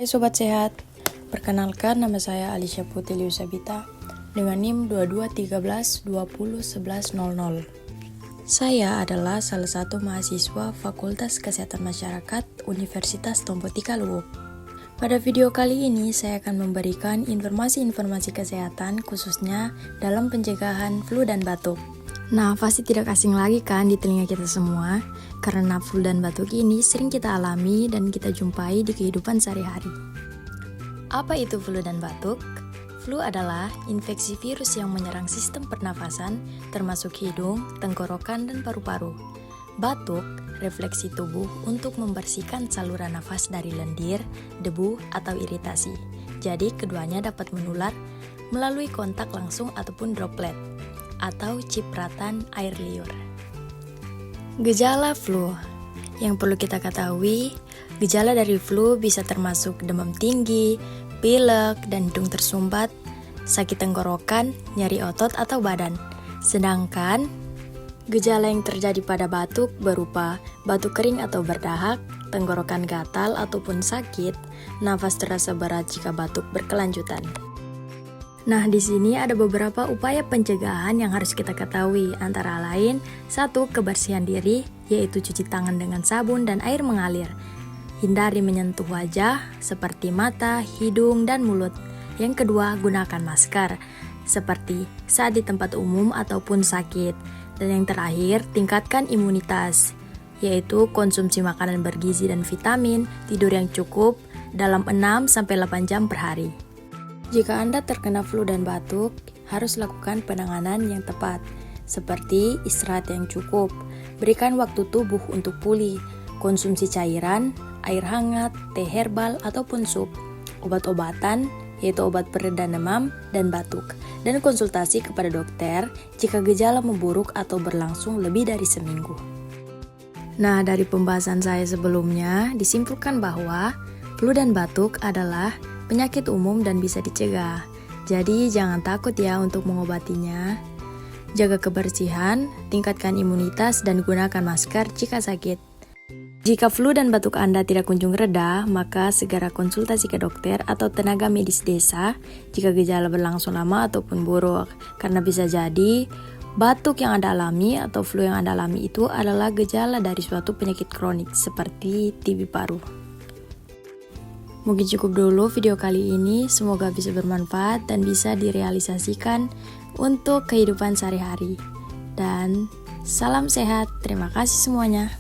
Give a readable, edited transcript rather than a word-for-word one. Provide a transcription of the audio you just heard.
Hai Sobat Sehat, perkenalkan nama saya Alicia Putri Liusabita dengan NIM 2213201100. Saya adalah salah satu mahasiswa Fakultas Kesehatan Masyarakat Universitas Tompotika Luwuk. Pada video kali ini saya akan memberikan informasi-informasi kesehatan khususnya dalam pencegahan flu dan batuk. Nah, pasti tidak asing lagi kan di telinga kita semua, karena flu dan batuk ini sering kita alami dan kita jumpai di kehidupan sehari-hari. Apa itu flu dan batuk? Flu adalah infeksi virus yang menyerang sistem pernafasan, termasuk hidung, tenggorokan, dan paru-paru. Batuk, refleksi tubuh untuk membersihkan saluran nafas dari lendir, debu, atau iritasi. Jadi, keduanya dapat menular melalui kontak langsung ataupun droplet, atau cipratan air liur. Gejala flu yang perlu kita ketahui, gejala dari flu bisa termasuk demam tinggi, pilek, dan hidung tersumbat, sakit tenggorokan, nyeri otot atau badan. Sedangkan gejala yang terjadi pada batuk berupa batuk kering atau berdahak, tenggorokan gatal ataupun sakit, nafas terasa berat jika batuk berkelanjutan. Nah, di sini ada beberapa upaya pencegahan yang harus kita ketahui, antara lain 1. Kebersihan diri, yaitu cuci tangan dengan sabun dan air mengalir. Hindari menyentuh wajah seperti mata, hidung, dan mulut. Yang kedua, gunakan masker seperti saat di tempat umum ataupun sakit. Dan yang terakhir, tingkatkan imunitas, yaitu konsumsi makanan bergizi dan vitamin, tidur yang cukup dalam 6-8 jam per hari. Jika Anda terkena flu dan batuk, harus lakukan penanganan yang tepat, seperti istirahat yang cukup, berikan waktu tubuh untuk pulih, konsumsi cairan, air hangat, teh herbal, ataupun sup, obat-obatan, yaitu obat pereda demam dan batuk, dan konsultasi kepada dokter jika gejala memburuk atau berlangsung lebih dari seminggu. Nah, dari pembahasan saya sebelumnya, disimpulkan bahwa flu dan batuk adalah penyakit umum dan bisa dicegah. Jadi jangan takut ya untuk mengobatinya. Jaga kebersihan, tingkatkan imunitas, dan gunakan masker jika sakit. Jika flu dan batuk Anda tidak kunjung reda, maka segera konsultasi ke dokter atau tenaga medis desa jika gejala berlangsung lama ataupun buruk. Karena bisa jadi batuk yang Anda alami atau flu yang Anda alami itu adalah gejala dari suatu penyakit kronik seperti TB paru. Mungkin cukup dulu video kali ini, semoga bisa bermanfaat dan bisa direalisasikan untuk kehidupan sehari-hari. Dan salam sehat, terima kasih semuanya.